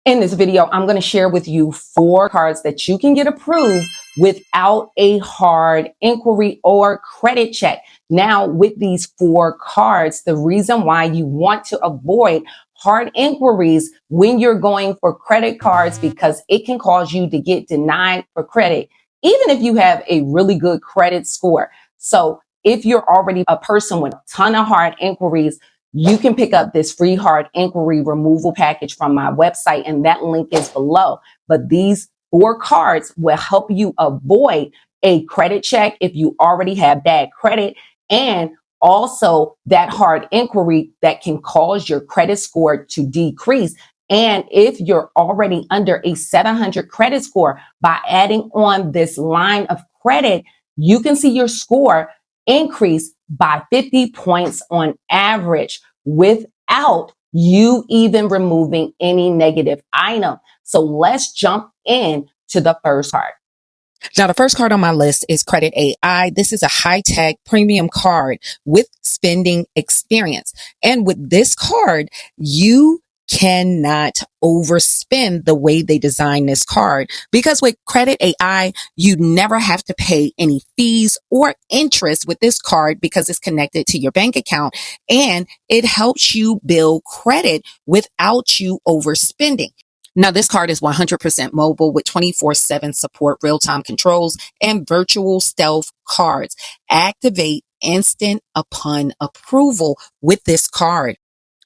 In this video, I'm going to share with you 4 cards that you can get approved without a hard inquiry or credit check. Now, with these 4 cards, the reason why you want to avoid hard inquiries when you're going for credit cards, because it can cause you to get denied for credit, even if you have a really good credit score. So if you're already a person with a ton of hard inquiries, you can pick up this free hard inquiry removal package from my website, and that link is below. But these 4 cards will help you avoid a credit check if you already have bad credit, and also that hard inquiry that can cause your credit score to decrease. And if you're already under a 700 credit score, by adding on this line of credit, you can see your score increase by 50 points on average without you even removing any negative item. So let's jump in to the first card. Now, the first card on my list is Credit AI. This is a high-tech premium card with spending experience. And with this card, you cannot overspend the way they design this card, because with Credit AI, you never have to pay any fees or interest with this card because it's connected to your bank account, and it helps you build credit without you overspending. Now, this card is 100% mobile with 24/7 support, real-time controls, and virtual stealth cards. Activate instant upon approval with this card.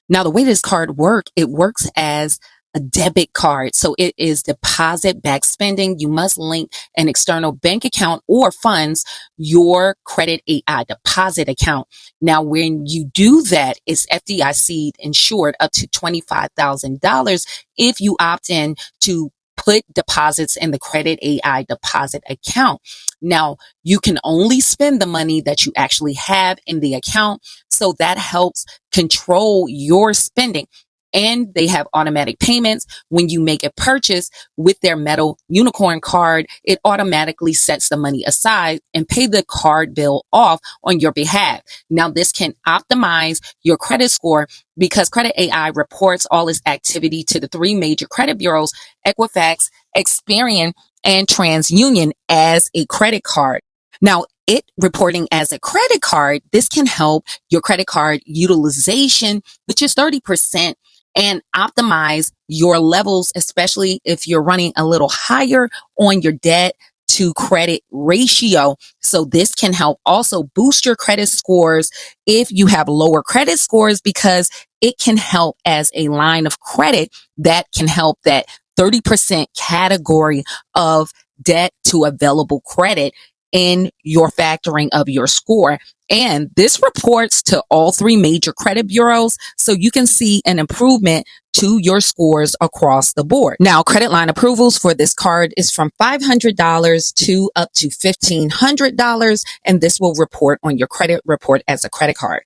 Now, the way this card works, it works as a debit card. So it is deposit back spending. You must link an external bank account or funds your Credit AI deposit account. Now, when you do that, it's FDIC insured up to $25,000 if you opt in to put deposits in the Credit AI deposit account. Now, you can only spend the money that you actually have in the account, so that helps control your spending. And they have automatic payments. When you make a purchase with their metal unicorn card, it automatically sets the money aside and pay the card bill off on your behalf. Now, this can optimize your credit score because Credit AI reports all its activity to the 3 major credit bureaus, Equifax, Experian, and TransUnion, as a credit card. Now, it reporting as a credit card, this can help your credit card utilization, which is 30%, and optimize your levels, especially if you're running a little higher on your debt to credit ratio. So this can help also boost your credit scores if you have lower credit scores, because it can help as a line of credit that can help that 30% category of debt to available credit in your factoring of your score. And this reports to all 3 major credit bureaus, so you can see an improvement to your scores across the board. Now, credit line approvals for this card is from $500 to up to $1,500, and this will report on your credit report as a credit card.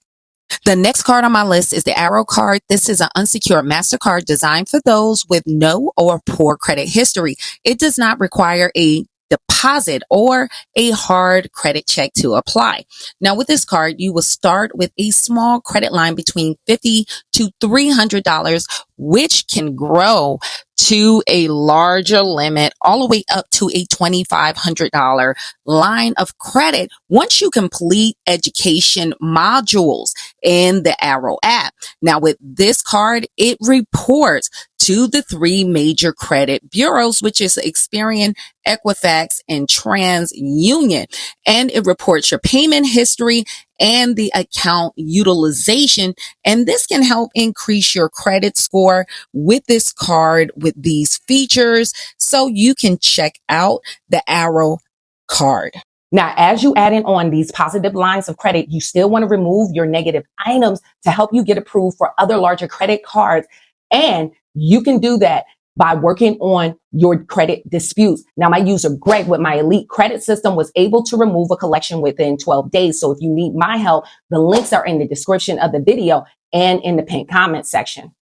The next card on my list is the Arrow card. This is an unsecured MasterCard designed for those with no or poor credit history. It does not require a deposit or a hard credit check to apply. Now, with this card, you will start with a small credit line between $50 to $300, which can grow to a larger limit all the way up to a $2,500 line of credit once you complete education modules in the Arrow app. Now, with this card, it reports to the 3 major credit bureaus, which is Experian, Equifax, and TransUnion. And it reports your payment history and the account utilization. And this can help increase your credit score with this card with these features. So you can check out the Arrow card. Now, as you add in on these positive lines of credit, you still want to remove your negative items to help you get approved for other larger credit cards. And you can do that by working on your credit disputes. Now, my user Greg with my elite credit system was able to remove a collection within 12 days. So if you need my help, the links are in the description of the video and in the pinned comment section.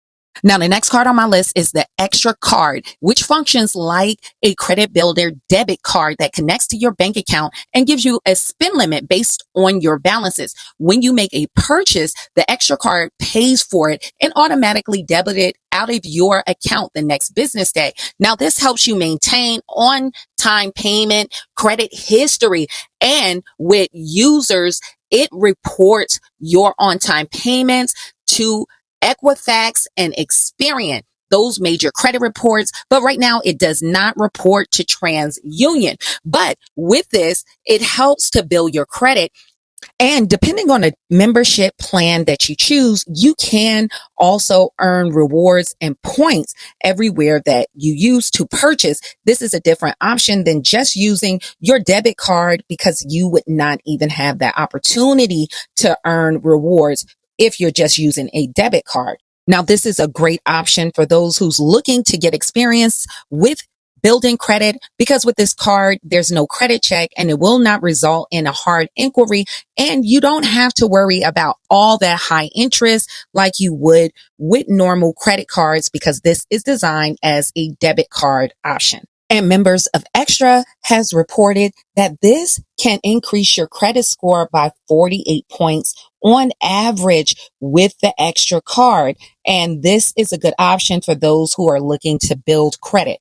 Now, the next card on my list is the Extra card, which functions like a credit builder debit card that connects to your bank account and gives you a spend limit based on your balances. When you make a purchase, the Extra card pays for it and automatically debit it out of your account the next business day. Now, this helps you maintain on-time payment, credit history, and with users, it reports your on-time payments to Equifax and Experian, those major credit reports, but right now it does not report to TransUnion. But with this, it helps to build your credit. And depending on the membership plan that you choose, you can also earn rewards and points everywhere that you use to purchase. This is a different option than just using your debit card because you would not even have that opportunity to earn rewards if you're just using a debit card. Now, this is a great option for those who's looking to get experience with building credit because with this card, there's no credit check and it will not result in a hard inquiry. And you don't have to worry about all that high interest like you would with normal credit cards because this is designed as a debit card option. And members of Extra has reported that this can increase your credit score by 48 points on average with the Extra card. And this is a good option for those who are looking to build credit.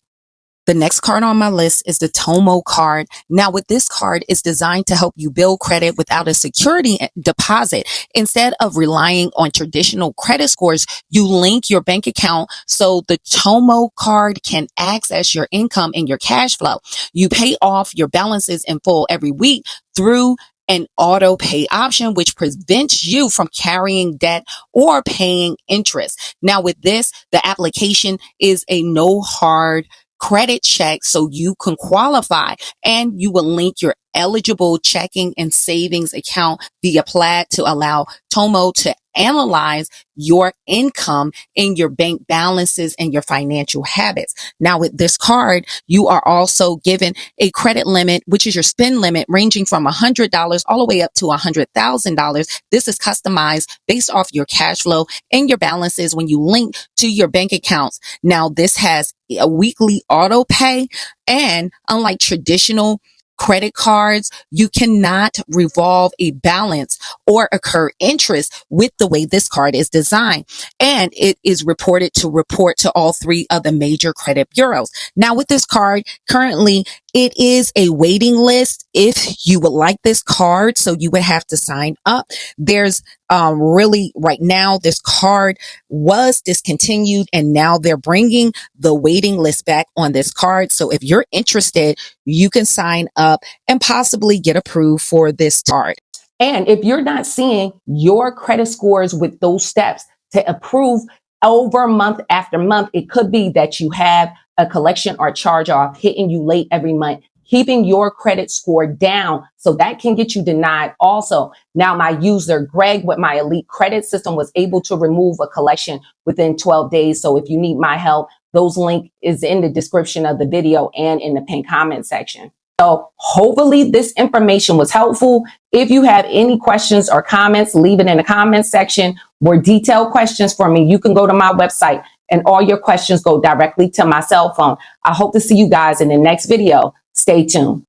The next card on my list is the Tomo card. Now, with this card, it's designed to help you build credit without a security deposit. Instead of relying on traditional credit scores, you link your bank account so the Tomo card can access your income and your cash flow. You pay off your balances in full every week through an auto pay option, which prevents you from carrying debt or paying interest. Now, with this, the application is a no hard credit check so you can qualify and you will link your eligible checking and savings account via Plaid to allow Tomo to analyze your income and your bank balances and your financial habits. Now, with this card, you are also given a credit limit, which is your spend limit ranging from $100 all the way up to $100,000. This is customized based off your cash flow and your balances when you link to your bank accounts. Now, this has a weekly auto pay, and unlike traditional credit cards, you cannot revolve a balance or accrue interest with the way this card is designed. And it is reported to report to all three of the major credit bureaus. Now, with this card, currently, it is a waiting list if you would like this card. So you would have to sign up. There's really right now, this card was discontinued and now they're bringing the waiting list back on this card. So if you're interested, you can sign up and possibly get approved for this card. And if you're not seeing your credit scores with those steps to approve over month after month, it could be that you have a collection or charge off hitting you late every month, keeping your credit score down. So that can get you denied also. Now, my user, Greg, with my elite credit system was able to remove a collection within 12 days. So if you need my help, those link is in the description of the video and in the pinned comment section. So hopefully this information was helpful. If you have any questions or comments, leave it in the comments section. More detailed questions for me, you can go to my website and all your questions go directly to my cell phone. I hope to see you guys in the next video. Stay tuned.